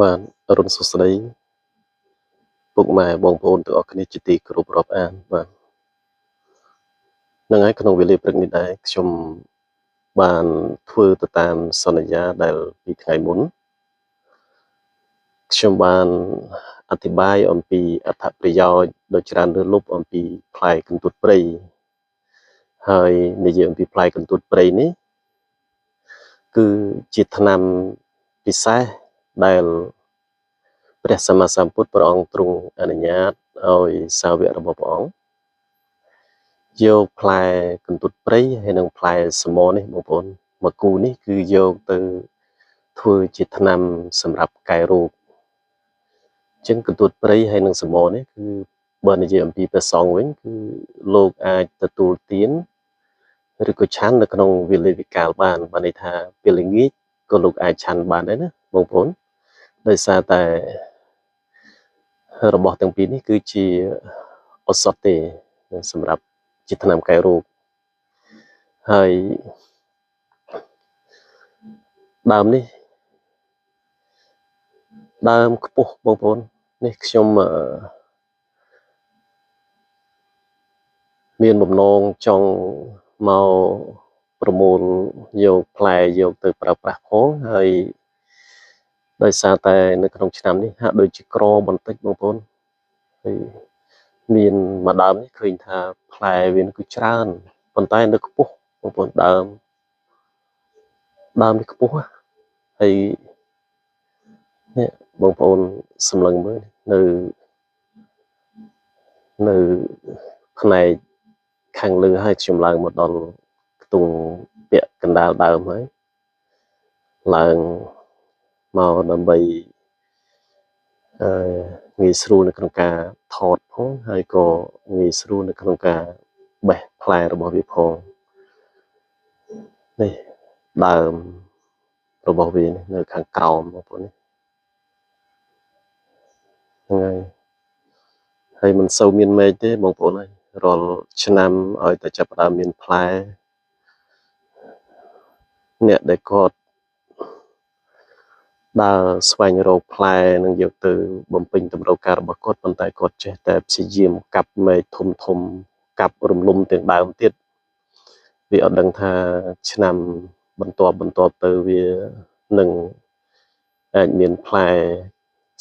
Bạn អរុនសួស្តីពុកម៉ែបងប្អូនទាំងអស់គ្នាជាទីគោរពរាប់អានបាទនឹងហើយក្នុងវេលាព្រឹកនេះដែរខ្ញុំបានធ្វើទៅតាមសន្យាដែលពីថ្ងៃមុនខ្ញុំបានអធិប្បាយអំពីអត្ថប្រយោជន៍ដ៏ច្រើនលើសលប់អំពីផ្លែកន្ទួតព្រៃហើយនិយាយអំពីផ្លែកន្ទួតព្រៃនេះគឺជាថ្នាំពិសេសដែលព្រះសម្មាសម្ពុទ្ធព្រះអង្គទ្រង់អនុញ្ញាតឲ្យសាវករបស់ព្រះអង្គយកផ្លែកន្ទួតព្រៃហើយនិងផ្លែសមនេះបងប្អូនមកគូនេះគឺយកទៅធ្វើជាថ្នាំសម្រាប់កែរោគអញ្ចឹងកន្ទួតព្រៃហើយនិងសមនេះគឺបើនិយាយអំពីព្រះសង្ឃវិញគឺលោកអាចទទួលទានឬក៏ឆាន់នៅក្នុងវេលាវិកាលបានបើន័យថាពេលល្ងាចក៏លោកអាចឆាន់បានដែរណាបងប្អូនដោយសារតែរបស់ទាំងពីរនេះគឺជាឱសថទេសម្រាប់ជាថ្នាំកែរោគហើយដើមនេះដើមខ្ពស់បងប្អូននេះខ្ញុំមានបំណងចង់មកប្រមូលយកផ្លែយកទៅប្រើប្រាស់ផងហើយដោយសារតែនៅក្នុងឆ្នាំនេះហាក់ដូចជាក្របន្តិចបងប្អូនហើយមានមួយដើមនេះឃើញថាផ្លែវាគឺច្រើនប៉ុន្តែនៅខ្ពស់បងប្អូនដើមនេះខ្ពស់ហើយនេះបងប្អូនសម្លឹងមើលនៅផ្នែកខាងលើហើយខ្ញុំឡើងមកដល់ខ្ទង់ពាក់កណ្ដាលដើមហើយឡើងមកដើម្បីងាយស្រួលនៅក្នុងការថតផងហើយក៏ងាយស្រួលនៅក្នុងការបេះផ្លែរបស់វាផងនេះដើមរបស់វានៅខាងក្រោមបងប្អូននេះហ្នឹងហើយមិនសូវមានមេឃទេបងប្អូនហើយរាល់ឆ្នាំឲ្យតែចាប់ផ្ដើមមានផ្លែអ្នកដែលគាត់ដើរស្វែងរកផ្លែនឹងយកទៅបំពេញតម្រូវការរបស់គាត់ប៉ុន្តែគាត់ចេះតែព្យាយាមកាប់មែកធំធំកាប់រំលំទាំងដើមទៀតវាអត់ដឹងថាឆ្នាំបន្ទាប់ទៅវានឹងអាចមានផ្លែ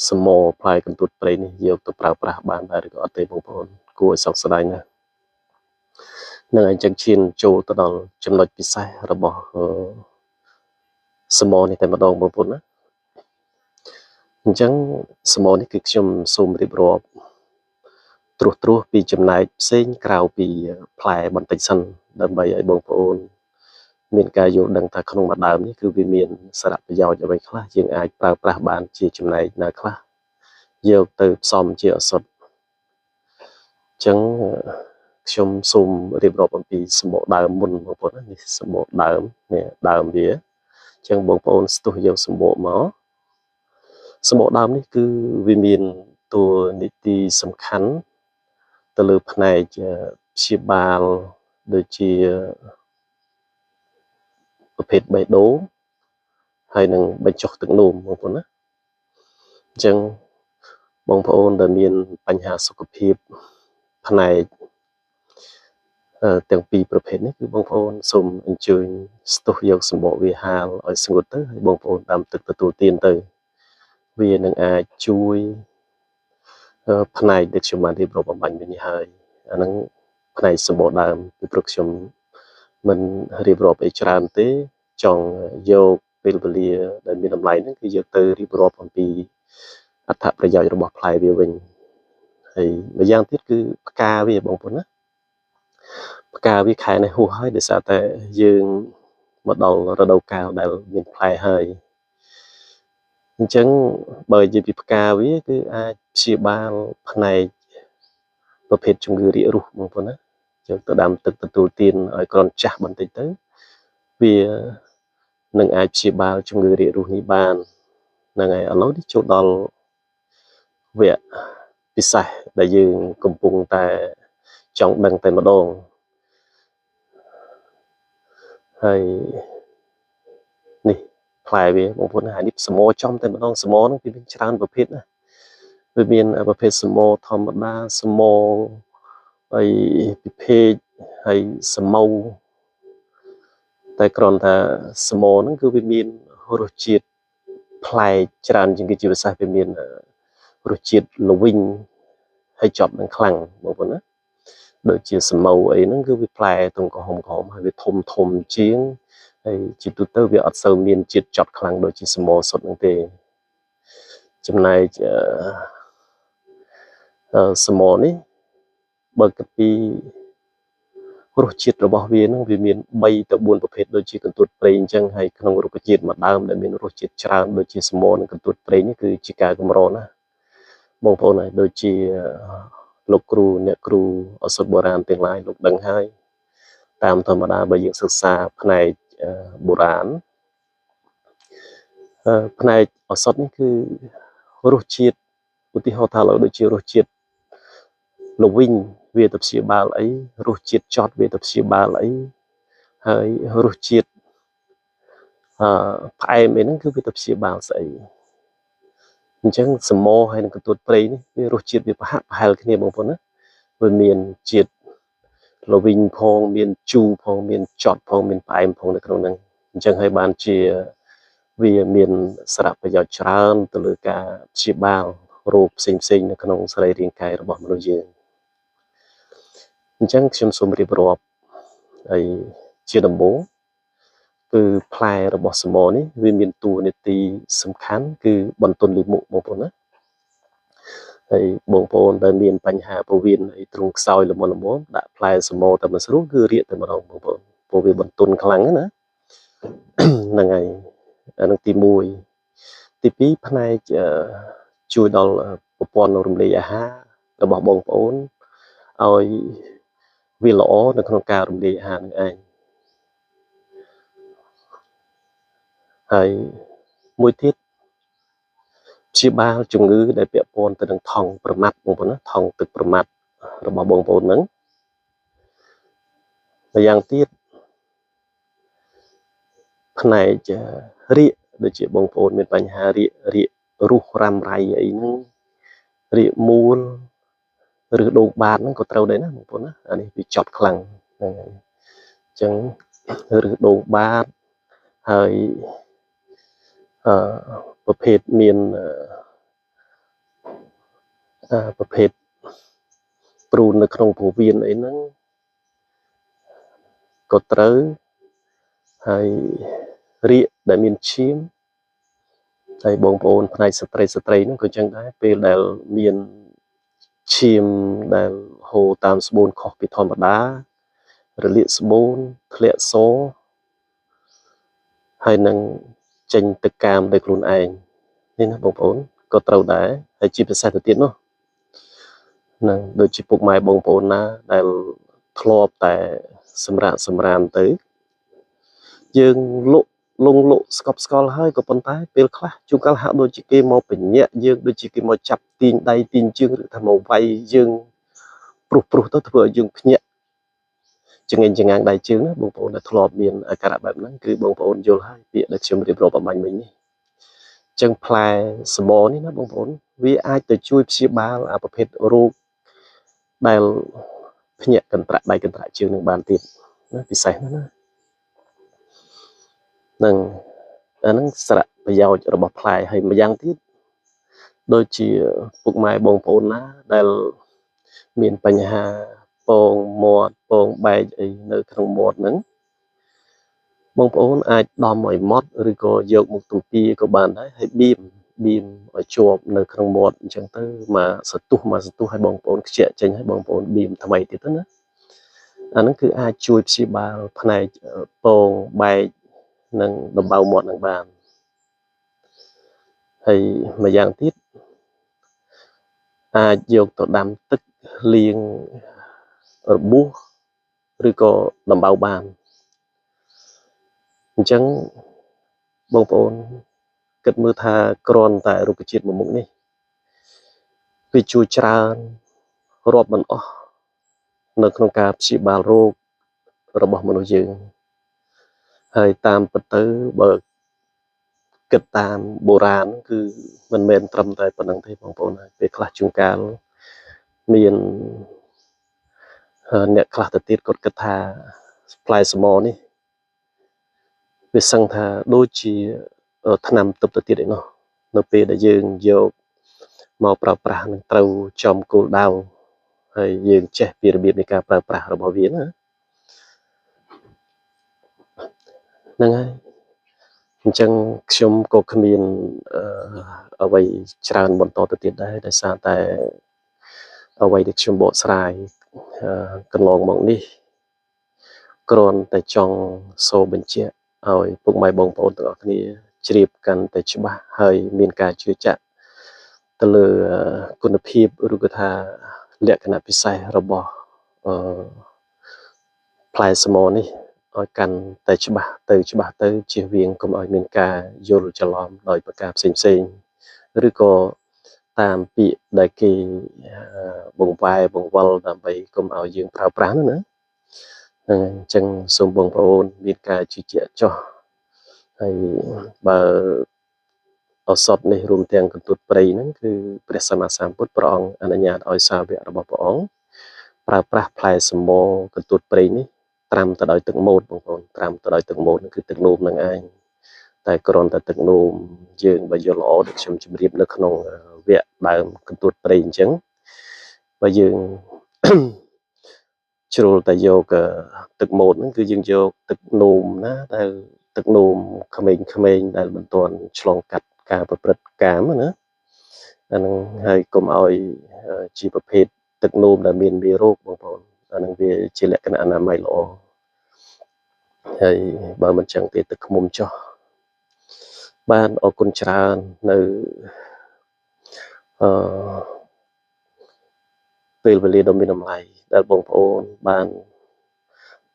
សមផ្លែកន្ទួតព្រៃនេះយកទៅប្រើប្រាស់បានដែរឬក៏អត់ទេបងប្អូនគួរឲ្យសោកស្ដាយណាស់នឹងអញ្ចឹងឈានចូលទៅដល់ចំណុចពិសេសរបស់សមនេះតែម្ដងបងប្អូនណាអញ្ចឹងសមនេះគឺខ្ញុំសូមរៀបរាប់ត្រួសពីចំណែកផ្សេងក្រៅពីផ្លែបន្តិចសិនដើម្បីឲ្យបងប្អូនមានការយល់ដឹងថាក្នុងមួយដើមនេះគឺវាមានសារៈប្រយោជន៍អ្វីខ្លះយើងអាចប្រើប្រាស់បានជាចំណែកណាខ្លះយកទៅផ្សំជាឱសថអញ្ចឹងខ្ញុំសូមរៀបរាប់អំពីសម្បកដើមមុនបងប្អូននេះសម្បកដើមនេះដើមវាអញ្ចឹងបងប្អូនស្ទុះយកសម្បកមកសម្បកដើមនេះគឺវាមានតួនាទីសំខាន់ទៅលើផ្នែកព្យាបាលដូចជាប្រភេទបេះដូងហើយនឹងបញ្ចុះទឹកនោមបងប្អូនណាអញ្ចឹងបងប្អូនដែលមានបញ្ហាសុខភាពផ្នែកទាំងពីរប្រភេទនេះគឺបងប្អូនសូមអញ្ជើញស្ទុះយកសម្បកវាហាលឲ្យស្ងួតទៅហើយបងប្អូនដាំទឹកទទួលទានទៅវានឹងអាចជួយផ្នែកដែលខ្ញុំបានរៀបរាប់អំបញ្ញវិញហើយអាហ្នឹងផ្នែកសម្បកដើមពីព្រោះខ្ញុំមិនរៀបរាប់អីច្រើនទេចង់យកពេលវេលាដែលមានតម្លៃហ្នឹងគឺយកទៅរៀបរាប់អំពីអត្ថប្រយោជន៍របស់ផ្លែវាវិញហើយម្យ៉ាងទៀតគឺផ្កាវាបងប្អូនណាផ្កាវាខែនេះហួសហើយដោយសារតែយើងមកដល់រដូវកាលដែលមានផ្លែហើយអញ្ចឹងបើនិយាយពីផ្កាវាគឺអាចព្យាបាលផ្នែកប្រភេទជំងឺរាគរូសបងប្អូនណាយកទៅដាំទឹកទទួលទានឲ្យគ្រាន់ចាស់បន្តិចទៅវានឹងអាចព្យាបាលជំងឺរាគរូសនេះបានហ្នឹងហើយឥឡូវនេះចូលដល់វគ្គពិសេសដែលយើងកំពុងតែចង់ដឹងតែម្ដងហើយនេះ ផ្លែវាបងប្អូនហើយនេះសមោចំតែម្ដងសមោហ្នឹងវាមានច្រើនប្រភេទណាវាមានប្រភេទសមោធម្មតាសមោហើយពិភេកហើយសមោតែគ្រាន់តែសមោហ្នឹងគឺវាមានរសជាតិប្លែកច្រើនជាងគេជាពិសេសវាមានរសជាតិល្វីងហើយជាប់នឹងខ្លាំងបងប្អូនណាដូចជាសមោអីហ្នឹងគឺវាផ្លែទងក្រហមហើយវាធំជាងហើយជាទូទៅវាអត់សូវមានជាតិចត់ខ្លាំងដូចជាសមោសុទ្ធហ្នឹងទេចំណែកសមោនេះបើគិតពីរសជាតិរបស់វានឹងវាមាន3ទៅ4ប្រភេទដូចជាកន្ទួតព្រៃអញ្ចឹងហើយក្នុងរុក្ខជាតិមួយដើមដែលមានរសជាតិច្រើនដូចជាសមនិងកន្ទួតព្រៃនេះគឺជាការកម្រណាបងប្អូនហើយដូចជាលោកគ្រូអ្នកគ្រូឱសថបុរាណទាំងឡាយលោកដឹងហើយតាមធម្មតាបើយើងសិក្សាផ្នែកបុរាណផ្នែកឱសថនេះគឺរសជាតិឧទាហរណ៍ថាឡើយដូចជារសជាតិល្វីងវាទៅព្យាបាលអីរសជាតិចត់វាទៅព្យាបាលអីហើយរសជាតិផ្អែមអីហ្នឹងគឺវាទៅព្យាបាលស្អីអញ្ចឹងសមោហើយនឹងកន្ទួតព្រៃនេះវារសជាតិវាប្រហាក់ប្រហែលគ្នាបងប្អូនណាវាមានជាតិល្វីងផងមានជូរផងមានចត់ផងមានផ្អែមផងនៅក្នុងហ្នឹងអញ្ចឹងហើយបានជាវាមានសារៈប្រយោជន៍ច្រើនទៅលើការព្យាបាលរោគផ្សេងៗនៅក្នុងសរីរាង្គកាយរបស់មនុស្សយើងអញ្ចឹងខ្ញុំសូមរៀបរាប់ហើយជាដំបូងគឺផ្លែរបស់សមនេះវាមានតួនាទីសំខាន់គឺបន្ទន់លាមកបងប្អូនណាហើយបងប្អូនដែលមានបញ្ហាពោះវៀនអីទ្រង់ខ្សោយល្មមដាក់ផ្លែសមតែមួយស្រួលគឺរៀកតែម្ដងបងប្អូនព្រោះវាបន្ទន់ខ្លាំងណាហ្នឹងហើយអានឹងទី1ទី2ផ្នែកជួយដល់ប្រព័ន្ធរំលាយអាហាររបស់បងប្អូនឲ្យវាល្អនៅក្នុងការរំលាយអាហារនឹងឯងហើយមួយទៀតព្យាបាលជំងឺដែលពាក់ព័ន្ធទៅនឹងថង់ប្រមាត់បងប្អូនណាថង់ទឹកប្រមាត់របស់បងប្អូនហ្នឹងម្យ៉ាងទៀតផ្នែករាគដូចជាបងប្អូនមានបញ្ហារាគរុះរ៉ាំរ៉ៃអីហ្នឹងរាគមូលឬដូងបាតហ្នឹងក៏ត្រូវដែរណាបងប្អូនណាអានេះវាចត់ខ្លាំងហ្នឹងហើយអញ្ចឹងឬដូងបាតហើយប្រភេទមានប្រភេទព្រូននៅក្នុងពោះវៀនអីហ្នឹងក៏ត្រូវហើយរាគដែលមានឈាមហើយបងប្អូនផ្នែកស្ត្រីហ្នឹងក៏ចឹងដែរពេលដែលមានឈាមដែលហូរតាមស្បូនខុសពីធម្មតារលាកស្បូនធ្លាក់សហើយនឹងចេញទឹកកាមដោយខ្លួនឯងនេះណាបងប្អូនក៏ត្រូវដែរហើយជាពិសេសទៅទៀតនោះនឹងដូចជាពុកម៉ែបងប្អូនណាដែលធ្លាប់តែសម្រាមទៅយើងលក់ស្កប់ស្កល់ហើយក៏ប៉ុន្តែពេលខ្លះជួនកាលហាក់ដូចជាគេមកបញ្ញាក់យើងដូចជាគេមកចាប់ទាញដៃទាញជើងឬថាមកវាយយើងព្រុសទៅធ្វើឲ្យយើងភ្ញាក់ចង្អាងដៃជើងណាបងប្អូនដែលធ្លាប់មានអាការៈបែបហ្នឹងគឺបងប្អូនយល់ហើយពាក្យដែលខ្ញុំរៀបរាប់អបាញ់មិញនេះអញ្ចឹងផ្លែសមនេះណាបងប្អូនវាអាចទៅជួយព្យាបាលអាប្រភេទរោគដែលភ្ញាក់កន្ត្រាក់ដៃកន្ត្រាក់ជើងនឹងបានទៀតណាពិសេសណានឹងអាហ្នឹងសារៈប្រយោជន៍របស់ផ្លែហើយម្យ៉ាងទៀតដូចជាពុកម៉ែបងប្អូនណាដែលមានបញ្ហាពងមាត់ពងបែកអីនៅក្នុងមាត់ហ្នឹងបងប្អូនអាចដំឲ្យម៉ត់ឬក៏យកមកទំពាក៏បានដែរហើយបៀមឲ្យជាប់នៅក្នុងមាត់អញ្ចឹងទៅមកសន្ទុះឲ្យបងប្អូនខ្ជាក់ចេញឲ្យបងប្អូនបៀមថ្មីទៀតទៅណាអាហ្នឹងគឺអាចជួយព្យាបាលផ្នែកពងបែកនិងដំបៅមាត់នឹងបានហើយម្យ៉ាងទៀតអាចយកទៅដាំទឹកលាងរបួសឬក៏ដំបៅបានអញ្ចឹងបងប្អូនគិតមើលថាគ្រាន់តែរុក្ខជាតិមួយមុខនេះវាជួយច្រើនរាប់មិនអស់នៅក្នុងការព្យាបាលរោគរបស់មនុស្សយើងហើយតាមពិតទៅបើ គិតតាមបុរាណគឺមិនមែនត្រឹមតែប៉ុណ្្នឹងទេបងប្អូនហើយពេលខ្លះជួនកាលមានអ្នកខ្លះទៅទៀតគាត់គិតថាផ្លែសមនេះវាសឹងថាដូចជាថ្នាំទប់ទៅទៀតឯណោះនៅពេលដែលយើងយកមកប្រើប្រាស់នឹងត្រូវចំគោលដៅហើយយើងចេះពីរបៀបនៃការប្រើប្រាស់របស់វាណាហ្នឹងហើយអញ្ចឹងខ្ញុំក៏គ្មានអ្វីច្រើនបន្តទៅទៀតដែរដោយសារតែអ្វីដែលខ្ញុំបកស្រាយកន្លងមកនេះគ្រាន់តែចង់សូមបញ្ជាក់ឲ្យពុកម៉ែបងប្អូនទាំងអស់គ្នាជ្រាបកាន់តែច្បាស់ហើយមានការជឿជាក់ទៅលើគុណភាពឬក៏ថាលក្ខណៈពិសេសរបស់ផ្លែសមនេះឲ្យកាន់តែច្បាស់ទៅជៀសវាងកុំឲ្យមានការយល់ច្រឡំដោយប្រការផ្សេងឬក៏តាមពាក្យដែលគេបង្វែរបង្វិលដើម្បីកុំឲ្យយើងប្រើប្រាស់ណាហ្នឹងអញ្ចឹងសូមបងប្អូនមានការជឿជាក់ចោះហើយបើឱសថនេះរួមទាំងកន្ទួតព្រៃហ្នឹងគឺព្រះសម្មាសម្ពុទ្ធព្រះអង្គអនុញ្ញាតឲ្យសាវករបស់ព្រះអង្គប្រើប្រាស់ផ្លែសមកន្ទួតព្រៃនេះត្រាំទៅដោយទឹកមូតបងប្អូនត្រាំទៅដោយទឹកមូតគឺទឹកនោមនឹងឯងតែគ្រាន់តែទឹកនោមយើងបើយល់ល្អដូចខ្ញុំជម្រាបនៅក្នុងវគ្គដើមកន្ទួតព្រៃអញ្ចឹងបើយើងជ្រុលតែយកទឹកមូតហ្នឹងគឺយើងយកទឹកនោមណាដែលទឹកនោមក្មេងៗដែលមិនទាន់ឆ្លងកាត់ការប្រព្រឹត្តកាមណាអាហ្នឹងហើយកុំឲ្យជាប្រភេទទឹកនោមដែលមានមេរោគបងប្អូនអាហ្នឹងវាជាលក្ខណៈអនាម័យល្អហើយបើមិនចឹងទេទឹកឃ្មុំចោះបានអរគុណច្រើននៅពេលវេលាដ៏មានតម្លៃដែលបងប្អូនបាន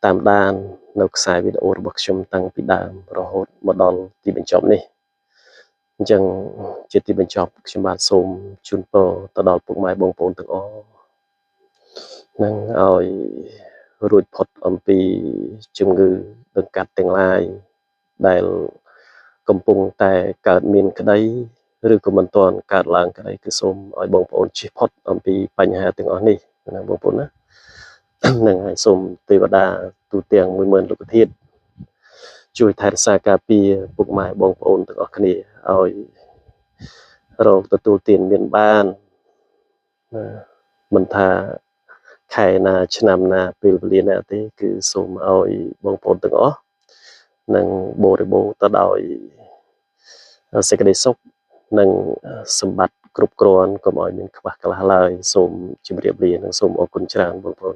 តាមដាននៅខ្សែវីដេអូរបស់ខ្ញុំតាំងពីដើមរហូតមកដល់ទីបញ្ចប់នេះអញ្ចឹងជាទីបញ្ចប់ខ្ញុំបាទសូមជូនពរទៅដល់ពុកម៉ែបងប្អូនទាំងអស់នឹងឲ្យរួចផុតអំពីជំងឺដង្កាត់ទាំងឡាយដែលកំពុងតែកើតមានក្តីឬក៏មិនទាន់កើតឡើងក្តីគឺសូមឲ្យបងប្អូនជៀសផុតអំពីបញ្ហាទាំងអស់នេះណាបងប្អូនណានឹងឲ្យសូមទេវតាទូទាំង10000លោកធាតុជួយថែរក្សាការពារពុកម៉ែបងប្អូនទាំងអស់គ្នាឲ្យរកទទួលទានមានបានមិនថាខែណាឆ្នាំណាពេលវេលាណាទេគឺសូមឲ្យបងប្អូនទាំងអស់នឹងបរិបូរទៅដោយសេចក្តីសុខនិងសម្បត្តិគ្រប់គ្រាន់កុំឲ្យមានខ្វះខ្លះឡើយសូមជម្រាបលានិងសូមអរគុណច្រើនបងប្អូន